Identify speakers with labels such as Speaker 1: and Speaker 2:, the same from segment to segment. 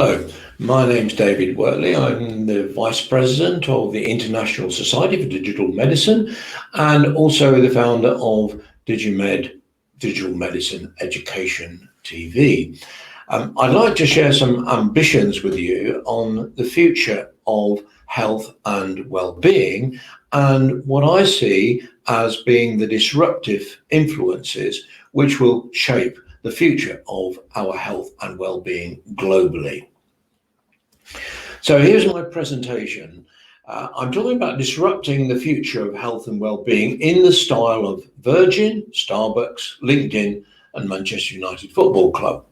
Speaker 1: Hello, my name's David Wortley. I'm the Vice President of the International Society for Digital Medicine and also the founder of Digimed, Digital Medicine Education TV. I'd like to share some ambitions with you on the future of health and well-being and what I see as being the disruptive influences which will shape the future of our health and well-being globally. So here's my presentation. I'm talking about disrupting the future of health and well-being in the style of Virgin, Starbucks, LinkedIn, and Manchester United Football Club.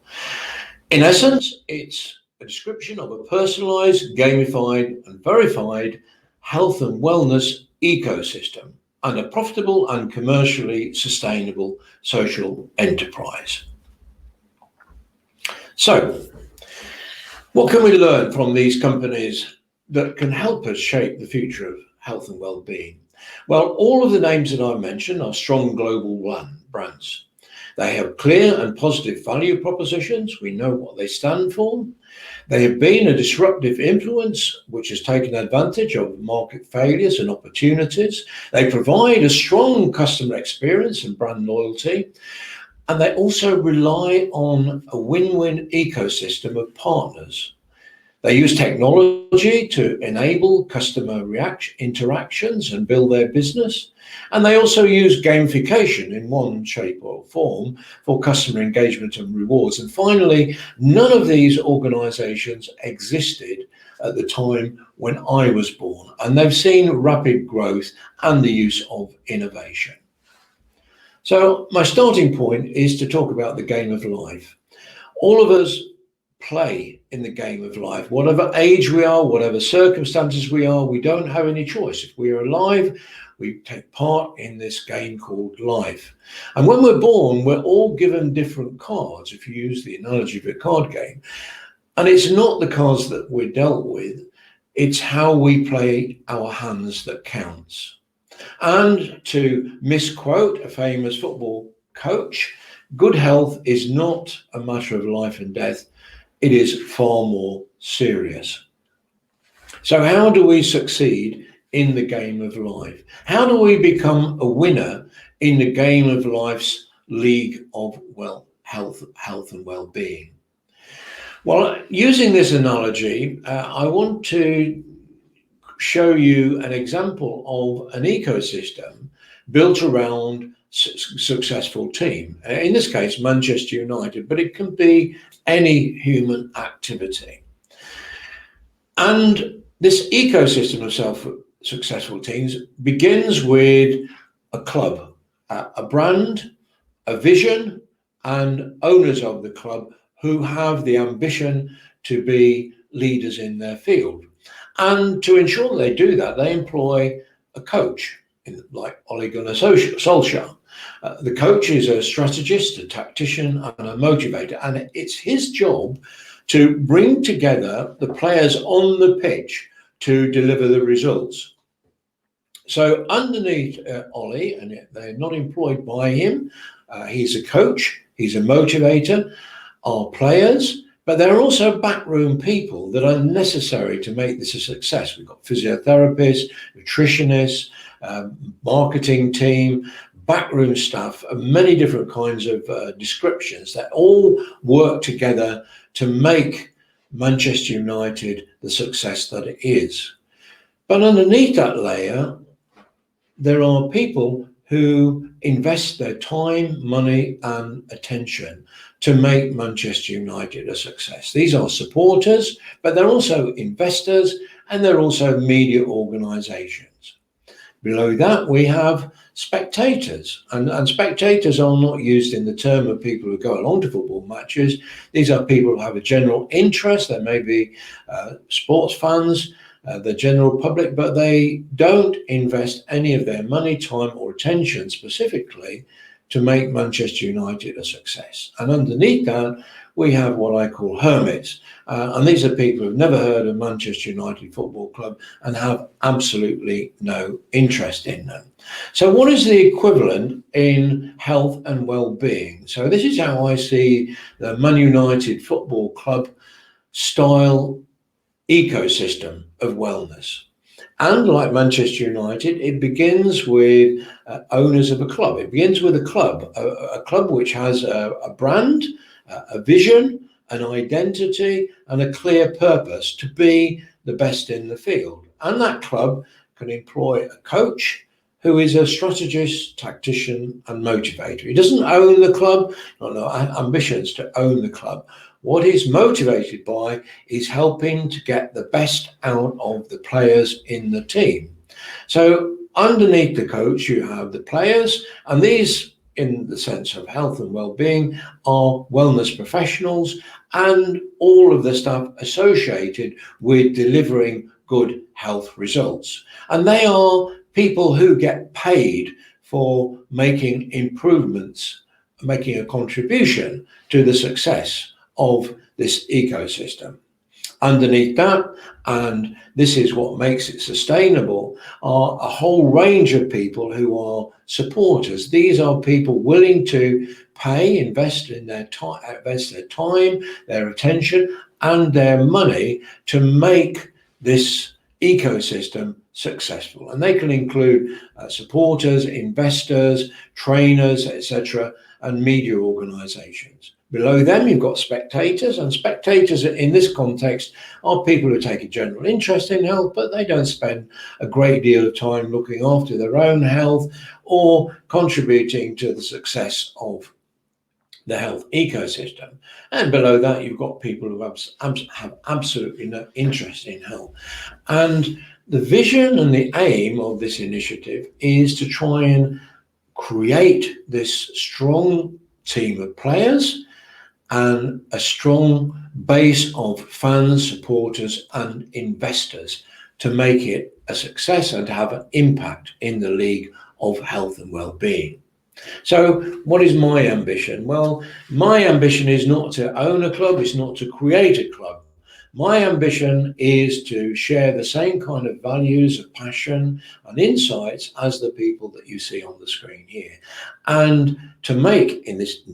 Speaker 1: In essence, it's a description of a personalized, gamified, and verified health and wellness ecosystem and a profitable and commercially sustainable social enterprise. So, what can we learn from these companies that can help us shape the future of health and well-being? Well, all of the names that I mentioned are strong global brands. They have clear and positive value propositions. We know what they stand for. They have been a disruptive influence which has taken advantage of market failures and opportunities. They provide a strong customer experience and brand loyalty. And they also rely on a win-win ecosystem of partners. They use technology to enable customer interactions and build their business. And they also use gamification in one shape or form for customer engagement and rewards. And finally, none of these organizations existed at the time when I was born. And they've seen rapid growth and the use of innovation. So my starting point is to talk about the game of life. All of us play in the game of life. Whatever age we are, whatever circumstances we are, we don't have any choice. If we are alive, we take part in this game called life. And when we're born, we're all given different cards, if you use the analogy of a card game. And it's not the cards that we're dealt with, it's how we play our hands that counts. And to misquote a famous football coach, good health is not a matter of life and death. It is far more serious. So how do we succeed in the game of life? How do we become a winner in the game of life's league of health and well-being? Well, using this analogy, I want to show you an example of an ecosystem built around successful team. In this case, Manchester United, but it can be any human activity. And this ecosystem of successful teams begins with a club, a brand, a vision, and owners of the club who have the ambition to be leaders in their field. And to ensure that they do that, they employ a coach, like Ole Gunnar Solskjaer. The coach is a strategist, a tactician, and a motivator. And it's his job to bring together the players on the pitch to deliver the results. So underneath Ole, and they're not employed by him, he's a coach, he's a motivator, are players. But there are also backroom people that are necessary to make this a success. We've got physiotherapists, nutritionists, marketing team, backroom staff, and many different kinds of descriptions that all work together to make Manchester United the success that it is. But underneath that layer, there are people who invest their time, money, and attention to make Manchester United a success. These are supporters, but they're also investors and they're also media organizations. Below that, we have spectators, and spectators are not used in the term of people who go along to football matches. These are people who have a general interest. They may be sports fans, the general public, but they don't invest any of their money, time, or attention specifically to make Manchester United a success. And underneath that, we have what I call hermits. And these are people who've never heard of Manchester United Football Club and have absolutely no interest in them. So what is the equivalent in health and well-being? So this is how I see the Man United Football Club style ecosystem of wellness. And like Manchester United, it begins with owners of a club. It begins with a club which has a brand, a vision, an identity, and a clear purpose to be the best in the field. And that club can employ a coach who is a strategist, tactician, and motivator. He doesn't own the club, no ambitions to own the club. What he's motivated by is helping to get the best out of the players in the team. So underneath the coach, you have the players, and these, in the sense of health and well-being, are wellness professionals and all of the stuff associated with delivering good health results. And they are people who get paid for making improvements, making a contribution to the success of this ecosystem. Underneath that, and this is what makes it sustainable, are a whole range of people who are supporters. These are people willing to pay, invest their time, their attention, and their money to make this ecosystem successful. And they can include supporters, investors, trainers, etc., and media organizations. Below them, you've got spectators, and spectators in this context are people who take a general interest in health, but they don't spend a great deal of time looking after their own health or contributing to the success of the health ecosystem. And below that, you've got people who have absolutely no interest in health. And the vision and the aim of this initiative is to try and create this strong team of players and a strong base of fans, supporters, and investors to make it a success and to have an impact in the League of Health and Wellbeing. So what is my ambition? Well, my ambition is not to own a club, it's not to create a club. My ambition is to share the same kind of values of passion and insights as the people that you see on the screen here, and to make,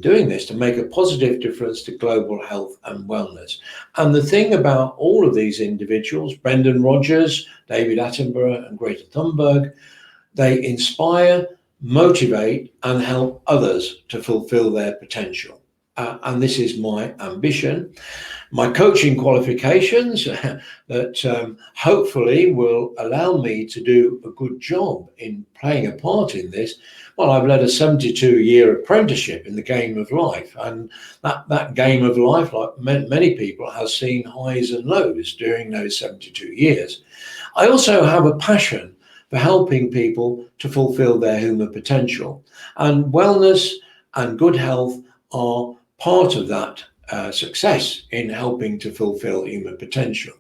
Speaker 1: doing this, to make a positive difference to global health and wellness. And the thing about all of these individuals, Brendan Rodgers, David Attenborough, and Greta Thunberg, they inspire, motivate, and help others to fulfill their potential. And this is my ambition. My coaching qualifications that hopefully will allow me to do a good job in playing a part in this. Well, I've led a 72-year apprenticeship in the game of life, and that game of life, like many people, has seen highs and lows during those 72 years. I also have a passion for helping people to fulfill their human potential, and wellness and good health are part of that success in helping to fulfill human potential.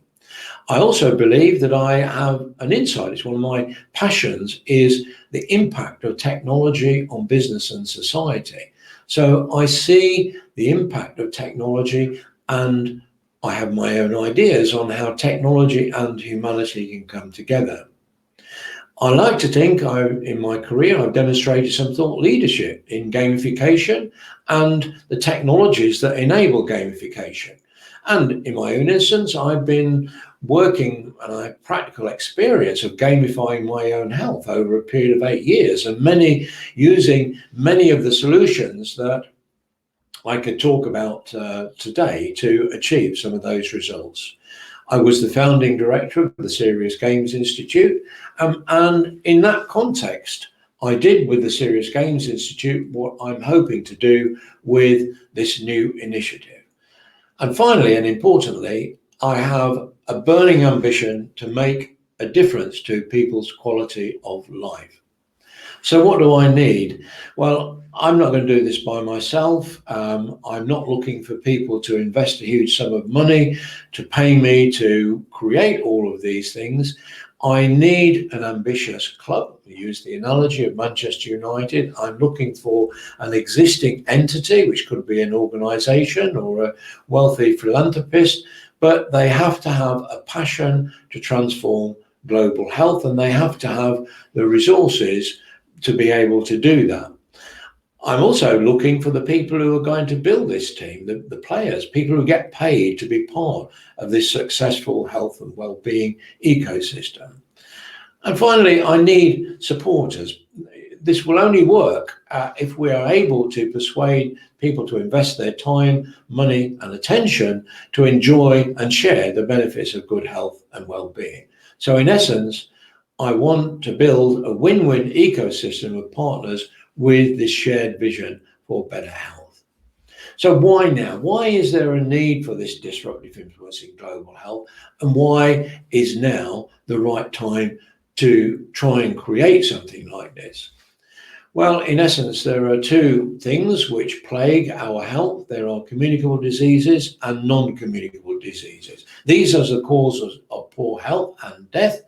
Speaker 1: I also believe that I have an insight. It's one of my passions, is the impact of technology on business and society. So I see the impact of technology, and I have my own ideas on how technology and humanity can come together. I like to think in my career I've demonstrated some thought leadership in gamification and the technologies that enable gamification. And in my own instance, I've been working, and I have practical experience of gamifying my own health over a period of 8 years, and using many of the solutions that I could talk about today to achieve some of those results. I was the founding director of the Serious Games Institute, and in that context, I did with the Serious Games Institute what I'm hoping to do with this new initiative. And finally, and importantly, I have a burning ambition to make a difference to people's quality of life. So what do I need? Well, I'm not going to do this by myself. I'm not looking for people to invest a huge sum of money to pay me to create all of these things. I need an ambitious club. We use the analogy of Manchester United. I'm looking for an existing entity, which could be an organization or a wealthy philanthropist, but they have to have a passion to transform global health, and they have to have the resources to be able to do that. I'm also looking for the people who are going to build this team, the players, people who get paid to be part of this successful health and well-being ecosystem. And finally, I need supporters. This will only work if we are able to persuade people to invest their time, money, and attention to enjoy and share the benefits of good health and well-being. So in essence, I want to build a win-win ecosystem of partners with this shared vision for better health. So why now? Why is there a need for this disruptive influence in global health? And why is now the right time to try and create something like this? Well, in essence, there are two things which plague our health. There are communicable diseases and non-communicable diseases. These are the causes of poor health and death.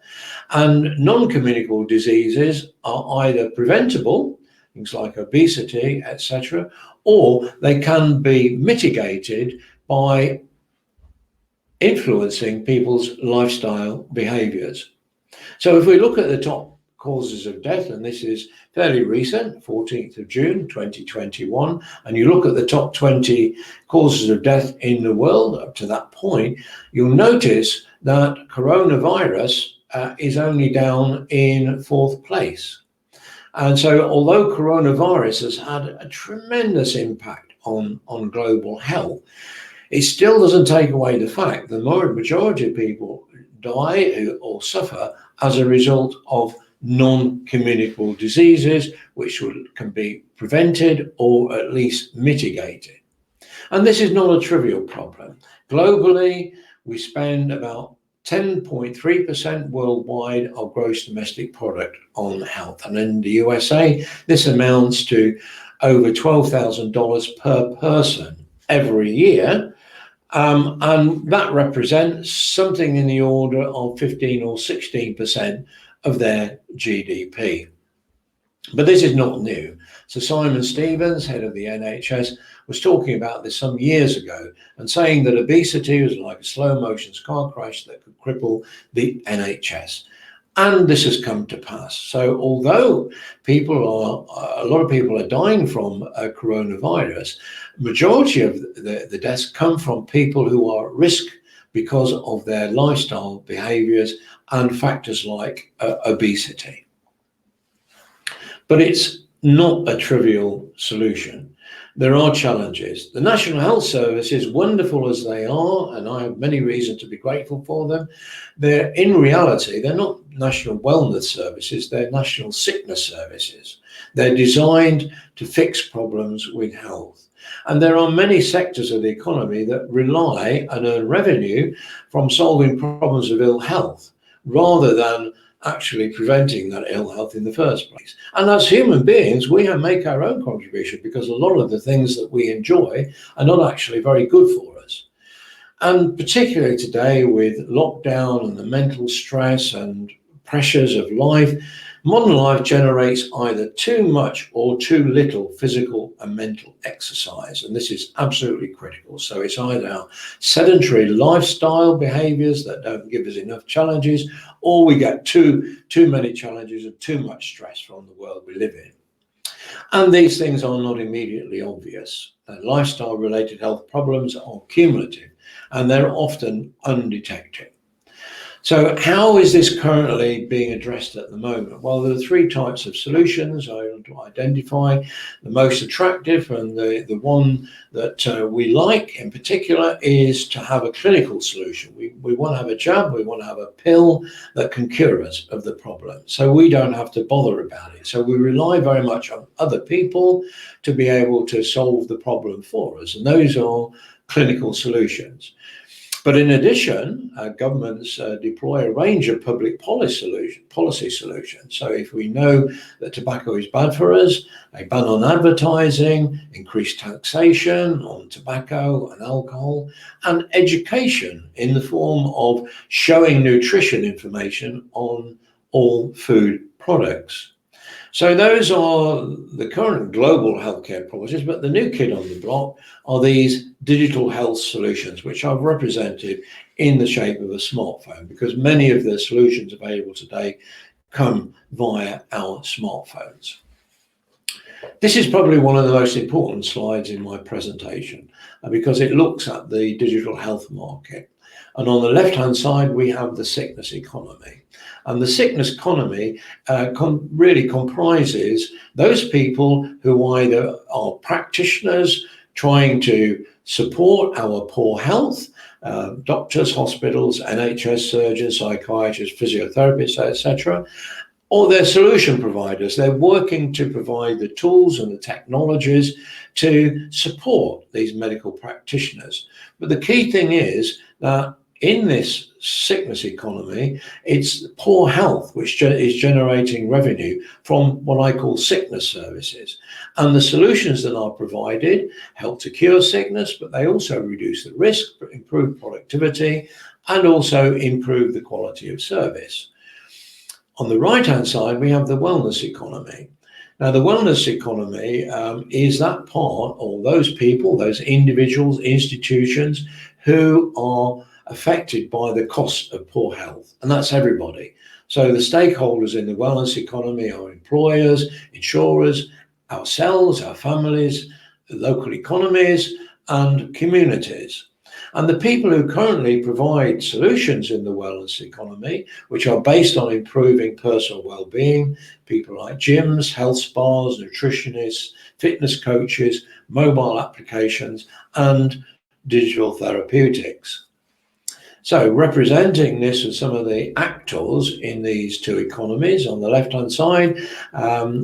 Speaker 1: And non-communicable diseases are either preventable, things like obesity, etc., or they can be mitigated by influencing people's lifestyle behaviors. So if we look at the top causes of death, and this is fairly recent, 14th of June 2021, and you look at the top 20 causes of death in the world up to that point, you'll notice that coronavirus is only down in 4th place. And so although coronavirus has had a tremendous impact on global health, it still doesn't take away the fact that the majority of people die or suffer as a result of non-communicable diseases, which can be prevented or at least mitigated. And this is not a trivial problem. Globally, we spend about 10.3% worldwide of gross domestic product on health. And in the USA, this amounts to over $12,000 per person every year. And that represents something in the order of 15 or 16% of their GDP. But this is not new. So Simon Stevens, head of the NHS, was talking about this some years ago and saying that obesity was like a slow motion car crash that could cripple the NHS. And this has come to pass. So although a lot of people are dying from coronavirus, majority of the deaths come from people who are at risk because of their lifestyle behaviors and factors like obesity. But it's not a trivial solution. There are challenges. The National Health Service, is wonderful as they are, and I have many reasons to be grateful for them, in reality, they're not national wellness services, they're national sickness services. They're designed to fix problems with health. And there are many sectors of the economy that rely and earn revenue from solving problems of ill health, rather than actually preventing that ill health in the first place. And as human beings, we make our own contribution, because a lot of the things that we enjoy are not actually very good for us. And particularly today with lockdown and the mental stress and pressures of life, modern life generates either too much or too little physical and mental exercise. And this is absolutely critical. So it's either our sedentary lifestyle behaviors that don't give us enough challenges, or we get too many challenges and too much stress from the world we live in. And these things are not immediately obvious. Lifestyle-related health problems are cumulative, and they're often undetected. So how is this currently being addressed at the moment? Well, there are three types of solutions. I want to identify the most attractive, and the one that we like in particular is to have a clinical solution. We want to have a jab, we want to have a pill that can cure us of the problem, so we don't have to bother about it. So we rely very much on other people to be able to solve the problem for us, and those are clinical solutions. But in addition, governments deploy a range of public policy solutions. So if we know that tobacco is bad for us, a ban on advertising, increased taxation on tobacco and alcohol, and education in the form of showing nutrition information on all food products. So those are the current global healthcare policies, but the new kid on the block are these digital health solutions, which I've represented in the shape of a smartphone, because many of the solutions available today come via our smartphones. This is probably one of the most important slides in my presentation because it looks at the digital health market. And on the left-hand side, we have the sickness economy. And the sickness economy really comprises those people who either are practitioners trying to support our poor health, doctors, hospitals, NHS surgeons, psychiatrists, physiotherapists, etc., or they're solution providers. They're working to provide the tools and the technologies to support these medical practitioners. But the key thing is that in this sickness economy, it's poor health which is generating revenue from what I call sickness services. And the solutions that are provided help to cure sickness, but they also reduce the risk, improve productivity, and also improve the quality of service. On the right-hand side, we have the wellness economy. Now, the wellness economy is that part, or those people, those individuals, institutions who are affected by the cost of poor health, and that's everybody. So the stakeholders in the wellness economy are employers, insurers, ourselves, our families, the local economies, and communities. And the people who currently provide solutions in the wellness economy, which are based on improving personal well-being, people like gyms, health spas, nutritionists, fitness coaches, mobile applications, and digital therapeutics. So representing this are some of the actors in these two economies. On the left-hand side,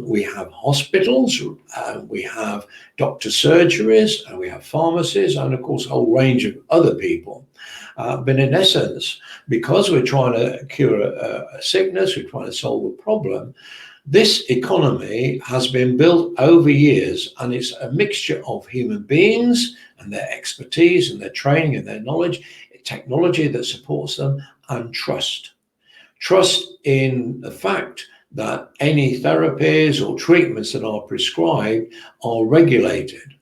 Speaker 1: we have hospitals, we have doctor surgeries, and we have pharmacies, and of course a whole range of other people. But in essence, because we're trying to cure a sickness, we're trying to solve a problem, this economy has been built over years, and it's a mixture of human beings and their expertise and their training and their knowledge, technology that supports them, and trust. Trust in the fact that any therapies or treatments that are prescribed are regulated.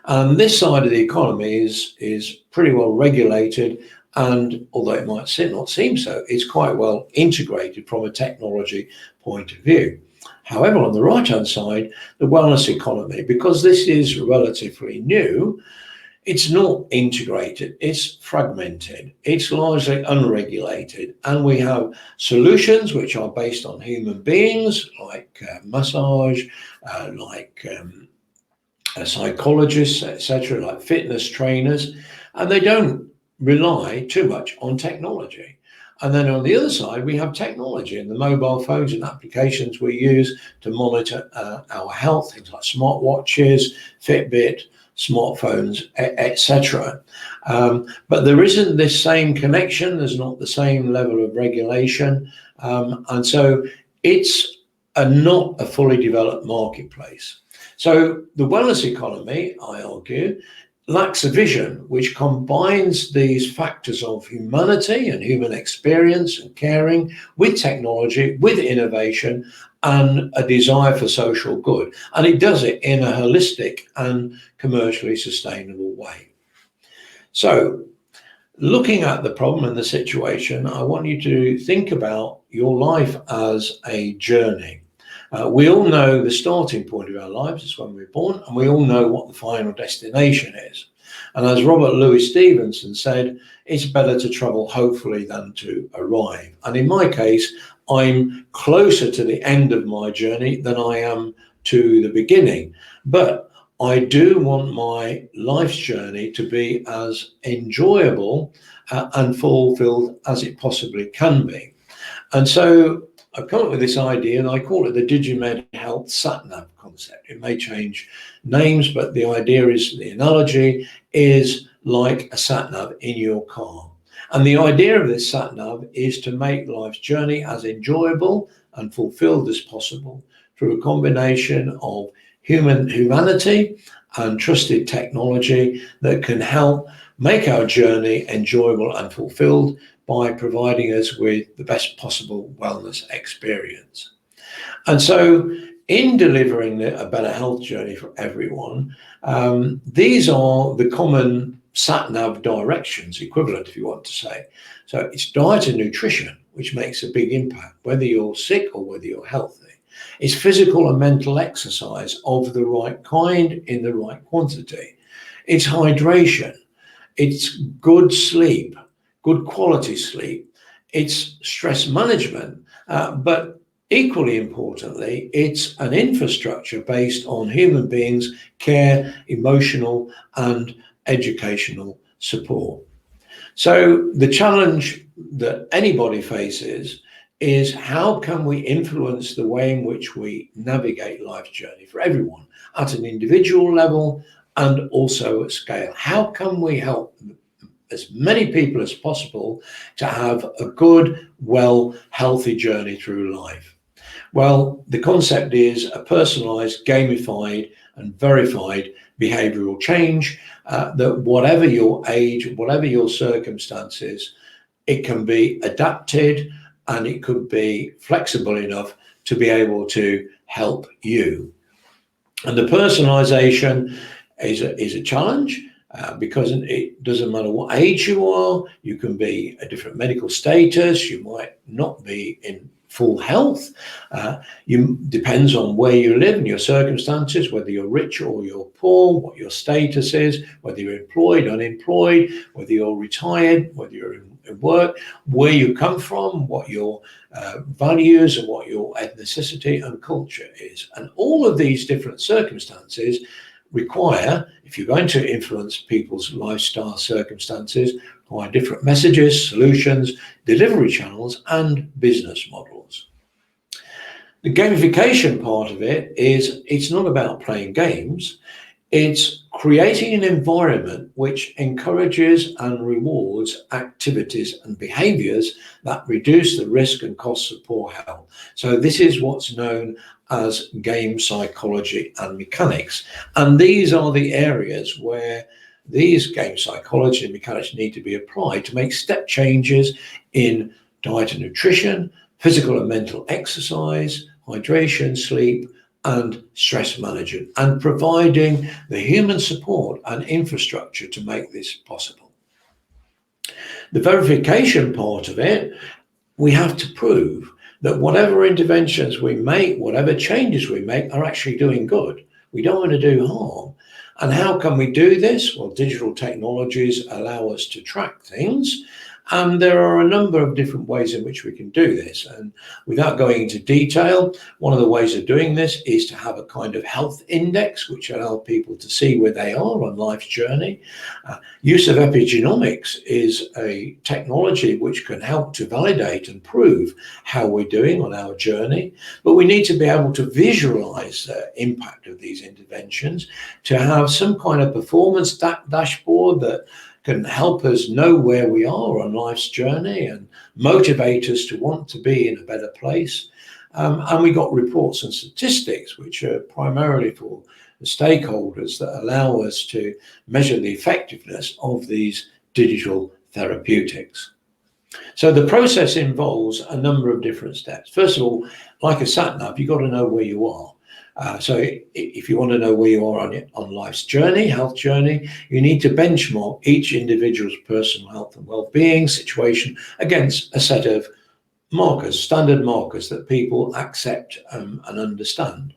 Speaker 1: And this side of the economy is pretty well regulated, and although it might not seem so, it's quite well integrated from a technology point of view. However, on the right-hand side, the wellness economy, because this is relatively new, it's not integrated, it's fragmented, it's largely unregulated, and we have solutions which are based on human beings, like massage, like psychologists, etc., like fitness trainers, and they don't rely too much on technology. And then on the other side, we have technology and the mobile phones and applications we use to monitor our health, things like smartwatches, Fitbit, smartphones, etc. But there isn't this same connection, there's not the same level of regulation, and so it's not a fully developed marketplace. So the wellness economy, I argue, lacks a vision which combines these factors of humanity and human experience and caring with technology, with innovation, and a desire for social good. And it does it in a holistic and commercially sustainable way. So, looking at the problem and the situation, I want you to think about your life as a journey. We all know the starting point of our lives is when we're born, and we all know what the final destination is. And as Robert Louis Stevenson said, it's better to travel hopefully than to arrive. And in my case, I'm closer to the end of my journey than I am to the beginning. But I do want my life's journey to be as enjoyable and fulfilled as it possibly can be. And so I've come up with this idea, and I call it the Digimed Health SatNav concept. It may change names, but the idea is, the analogy is like a SatNav in your car. And the idea of this SatNav is to make life's journey as enjoyable and fulfilled as possible through a combination of humanity and trusted technology that can help make our journey enjoyable and fulfilled by providing us with the best possible wellness experience. And so in delivering a better health journey for everyone, these are the common SatNav directions, equivalent if you want to say. So it's diet and nutrition, which makes a big impact, whether you're sick or whether you're healthy. It's physical and mental exercise of the right kind in the right quantity. It's hydration. It's good sleep, good quality sleep. It's stress management, but equally importantly, it's an infrastructure based on human beings' care, emotional and educational support. So the challenge that anybody faces is, how can we influence the way in which we navigate life's journey for everyone at an individual level and also at scale? How can we help as many people as possible to have a good, well, healthy journey through life? Well, the concept is a personalized, gamified and verified behavioral change that whatever your age, whatever your circumstances, it can be adapted and it could be flexible enough to be able to help you. And the personalization is a challenge because it doesn't matter what age you are. You can be a different medical status. You might not be in full health. Depends on where you live and your circumstances, whether you're rich or you're poor, what your status is, whether you're employed, unemployed, whether you're retired, whether you're in work, where you come from, what your values and what your ethnicity and culture is. And all of these different circumstances require, if you're going to influence people's lifestyle circumstances, require different messages, solutions, delivery channels, and business models. The gamification part of it is, it's not about playing games. It's creating an environment which encourages and rewards activities and behaviors that reduce the risk and costs of poor health. So this is what's known as game psychology and mechanics. And these are the areas where these game psychology and mechanics need to be applied to make step changes in diet and nutrition, physical and mental exercise, hydration, sleep, and stress management, and providing the human support and infrastructure to make this possible. The verification part of it, we have to prove that whatever interventions we make, whatever changes we make, are actually doing good. We don't want to do harm. And how can we do this? Well, digital technologies allow us to track things. And there are a number of different ways in which we can do this. And without going into detail, one of the ways of doing this is to have a kind of health index, which allows people to see where they are on life's journey. Use of epigenomics is a technology which can help to validate and prove how we're doing on our journey. But we need to be able to visualize the impact of these interventions, to have some kind of performance dashboard that can help us know where we are on life's journey and motivate us to want to be in a better place. And we got reports and statistics, which are primarily for the stakeholders, that allow us to measure the effectiveness of these digital therapeutics. So the process involves a number of different steps. First of all, like a sat-nav, you've got to know where you are. So if you want to know where you are on life's journey, health journey, you need to benchmark each individual's personal health and well-being situation against a set of markers, standard markers that people accept and understand.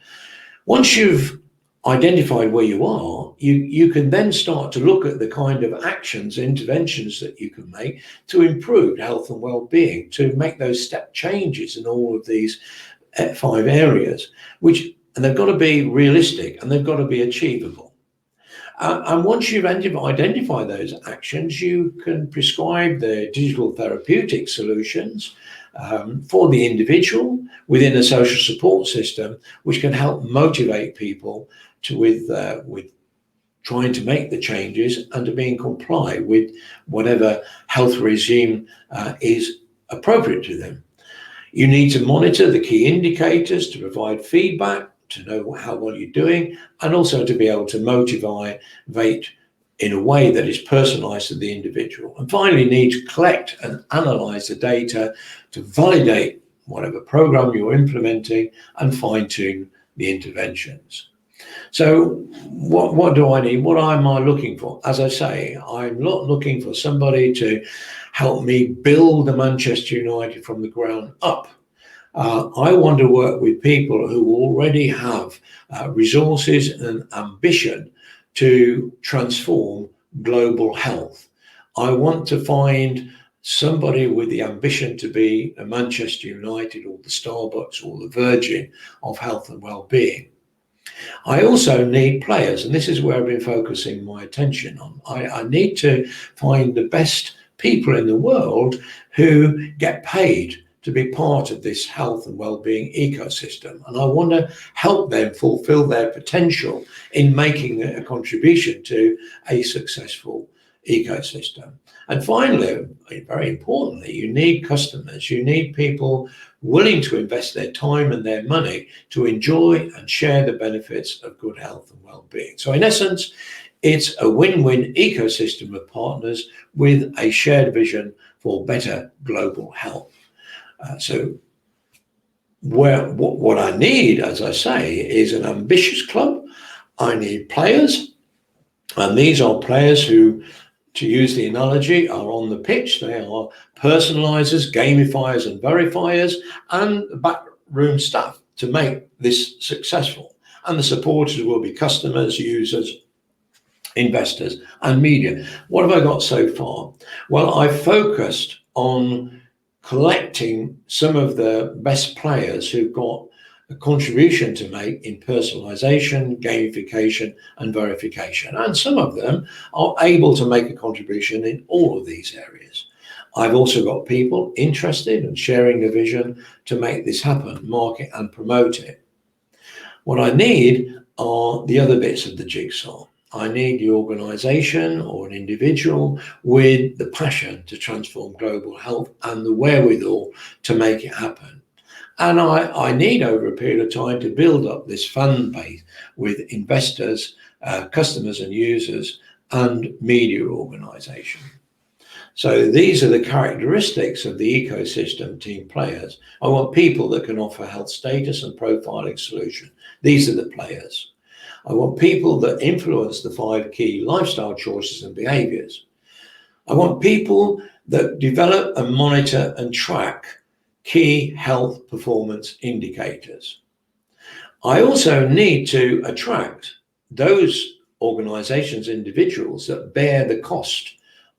Speaker 1: Once you've identified where you are, you can then start to look at the kind of actions, interventions that you can make to improve health and well-being, to make those step changes in all of these 5 areas, and they've got to be realistic and they've got to be achievable. And once you've identified those actions, you can prescribe the digital therapeutic solutions for the individual within a social support system, which can help motivate people with trying to make the changes and to be in comply with whatever health regime is appropriate to them. You need to monitor the key indicators to provide feedback, to know how well you're doing, and also to be able to motivate in a way that is personalized to the individual. And finally, need to collect and analyze the data to validate whatever program you're implementing and fine-tune the interventions. So what do I need? What am I looking for? As I say, I'm not looking for somebody to help me build the Manchester United from the ground up. I want to work with people who already have resources and ambition to transform global health. I want to find somebody with the ambition to be a Manchester United or the Starbucks or the Virgin of health and well-being. I also need players, and this is where I've been focusing my attention on. I need to find the best people in the world who get paid to be part of this health and well-being ecosystem. And I want to help them fulfill their potential in making a contribution to a successful ecosystem. And finally, very importantly, you need customers. You need people willing to invest their time and their money to enjoy and share the benefits of good health and well-being. So in essence, it's a win-win ecosystem of partners with a shared vision for better global health. So what I need, as I say, is an ambitious club. I need players, and these are players who, to use the analogy, are on the pitch. They are personalizers, gamifiers, and verifiers, and the backroom staff to make this successful. And the supporters will be customers, users, investors, and media. What have I got so far? Well, I've focused on collecting some of the best players who've got a contribution to make in personalisation, gamification, and verification. And some of them are able to make a contribution in all of these areas. I've also got people interested in sharing the vision to make this happen, market and promote it. What I need are the other bits of the jigsaw. I need the organisation or an individual with the passion to transform global health and the wherewithal to make it happen. And I need, over a period of time, to build up this fan base with investors, customers and users, and media organisation. So these are the characteristics of the ecosystem team players. I want people that can offer health status and profiling solution. These are the players. I want people that influence the 5 key lifestyle choices and behaviours. I want people that develop and monitor and track key health performance indicators. I also need to attract those organisations, individuals that bear the cost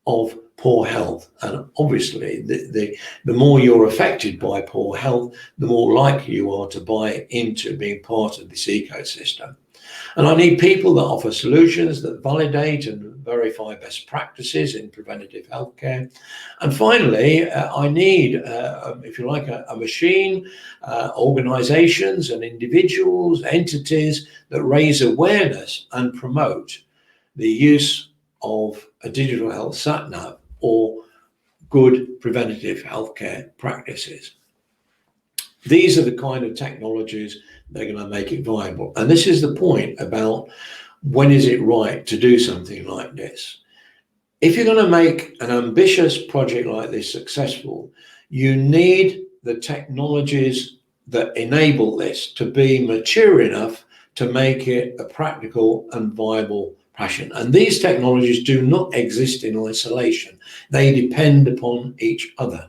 Speaker 1: of poor health. And obviously, the more you're affected by poor health, the more likely you are to buy into being part of this ecosystem. And I need people that offer solutions that validate and verify best practices in preventative healthcare. And finally, I need, if you like, a machine, organizations and individuals, entities that raise awareness and promote the use of a digital health SatNav or good preventative healthcare practices. These are the kind of technologies that are going to make it viable. And this is the point about when is it right to do something like this. If you're going to make an ambitious project like this successful, you need the technologies that enable this to be mature enough to make it a practical and viable passion. And these technologies do not exist in isolation. They depend upon each other.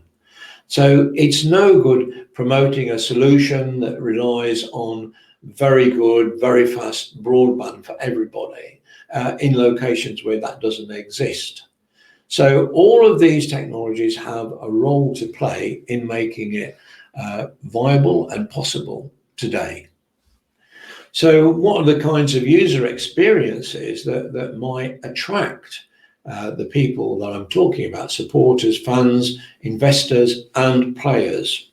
Speaker 1: So it's no good promoting a solution that relies on very good, very fast broadband for everybody in locations where that doesn't exist. So all of these technologies have a role to play in making it viable and possible today. So what are the kinds of user experiences that might attract the people that I'm talking about, supporters, fans, investors, and players?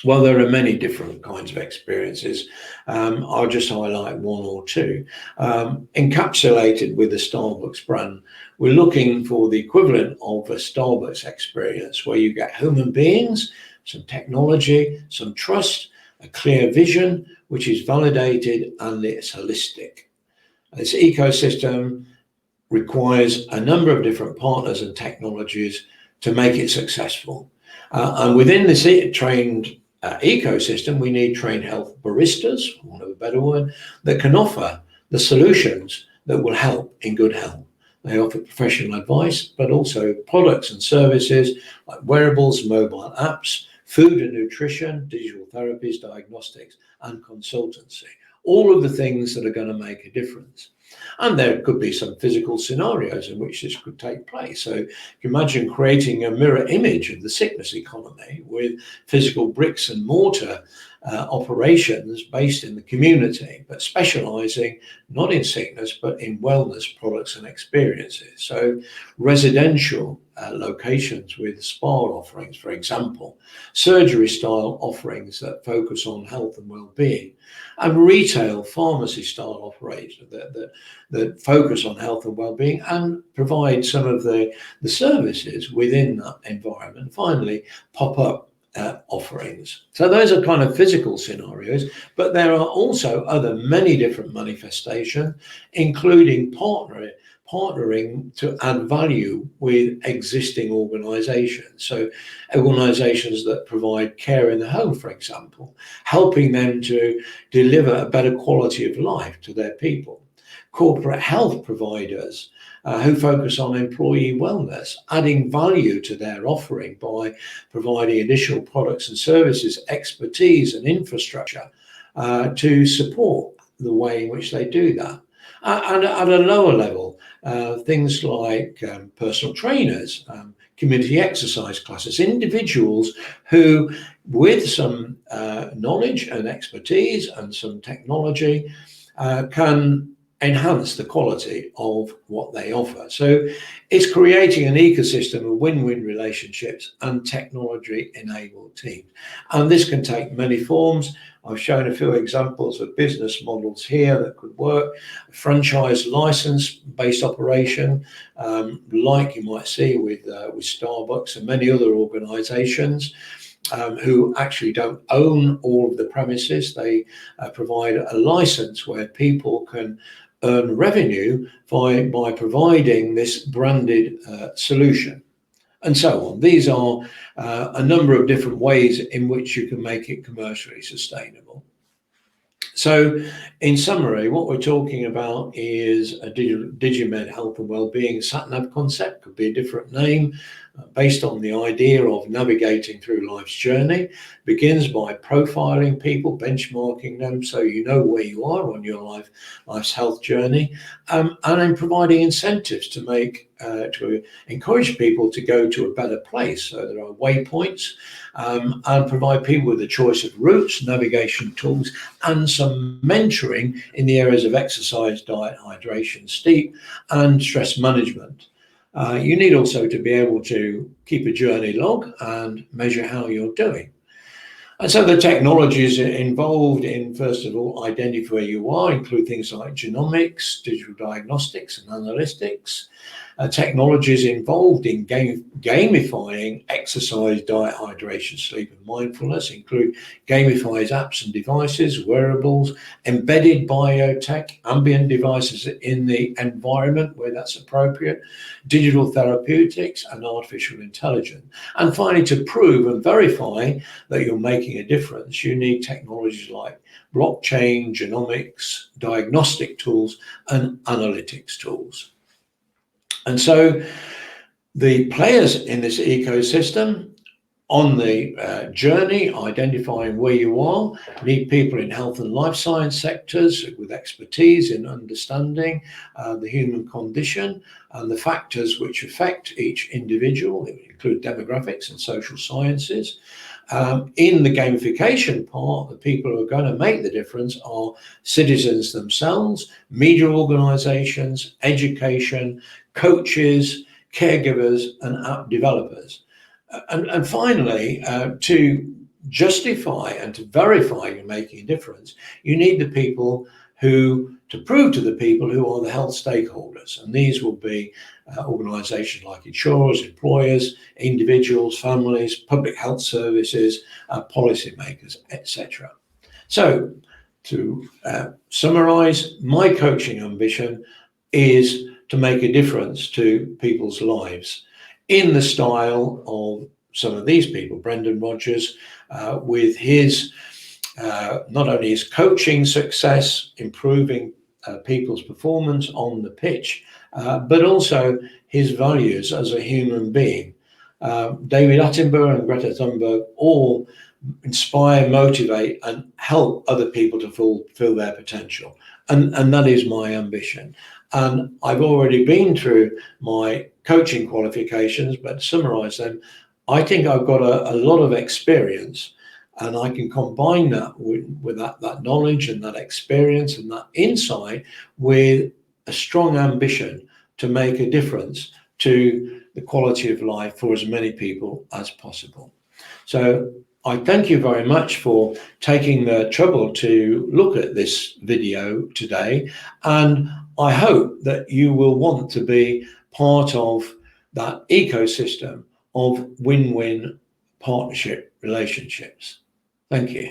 Speaker 1: Well, there are many different kinds of experiences. I'll just highlight one or two. Encapsulated with the Starbucks brand, we're looking for the equivalent of a Starbucks experience where you get human beings, some technology, some trust, a clear vision, which is validated and it's holistic. This ecosystem requires a number of different partners and technologies to make it successful. And within this trained ecosystem, we need trained health baristas, for want of a better word, that can offer the solutions that will help in good health. They offer professional advice, but also products and services like wearables, mobile apps, food and nutrition, digital therapies, diagnostics, and consultancy. All of the things that are going to make a difference. And there could be some physical scenarios in which this could take place. So imagine creating a mirror image of the sickness economy with physical bricks and mortar operations based in the community, but specializing not in sickness, but in wellness products and experiences. So residential locations with spa offerings, for example, surgery style offerings that focus on health and well-being, and retail pharmacy style operations that focus on health and well-being and provide some of the services within that environment. Finally, pop-up offerings. So those are kind of physical scenarios, but there are also other many different manifestations, including partnering to add value with existing organizations. So organizations that provide care in the home, for example, helping them to deliver a better quality of life to their people. Corporate health providers who focus on employee wellness, adding value to their offering by providing additional products and services, expertise and infrastructure to support the way in which they do that. And at a lower level, things like personal trainers, community exercise classes, individuals who, with some knowledge and expertise and some technology, can enhance the quality of what they offer. So it's creating an ecosystem of win-win relationships and technology-enabled teams. And this can take many forms. I've shown a few examples of business models here that could work. A franchise license-based operation, like you might see with Starbucks and many other organizations, who actually don't own all of the premises. They provide a license where people can earn revenue by providing this branded solution, and so on. These are a number of different ways in which you can make it commercially sustainable. So in summary, what we're talking about is a Digimed Health and Wellbeing SATNAV concept. Could be a different name, based on the idea of navigating through life's journey. Begins by profiling people, benchmarking them so you know where you are on your life's health journey, and then providing incentives to encourage people to go to a better place. So there are waypoints, and provide people with a choice of routes, navigation tools, and some mentoring in the areas of exercise, diet, hydration, sleep, and stress management. You need also to be able to keep a journey log and measure how you're doing. And so the technologies involved in, first of all, identify where you are, include things like genomics, digital diagnostics and analytics. Technologies involved in gamifying exercise, diet, hydration, sleep and mindfulness include gamified apps and devices, wearables, embedded biotech, ambient devices in the environment where that's appropriate, digital therapeutics and artificial intelligence. And finally, to prove and verify that you're making a difference, you need technologies like blockchain, genomics, diagnostic tools and analytics tools. And so the players in this ecosystem on the journey, identifying where you are, need people in health and life science sectors with expertise in understanding the human condition and the factors which affect each individual. It include demographics and social sciences. In the gamification part, the people who are going to make the difference are citizens themselves, media organizations, education, coaches, caregivers, and app developers. And finally, to justify and to verify you're making a difference, you need the people to prove to the people who are the health stakeholders. And these will be organizations like insurers, employers, individuals, families, public health services, policymakers, etc. So to summarize, my coaching ambition is to make a difference to people's lives in the style of some of these people. Brendan Rogers, with his not only his coaching success, improving people's performance on the pitch, but also his values as a human being. David Attenborough and Greta Thunberg all inspire, motivate, and help other people to fulfill their potential. And that is my ambition. And I've already been through my coaching qualifications, but to summarize them, I think I've got a lot of experience, and I can combine that with that knowledge and that experience and that insight with a strong ambition to make a difference to the quality of life for as many people as possible. So I thank you very much for taking the trouble to look at this video today, and I hope that you will want to be part of that ecosystem of win-win partnership relationships. Thank you.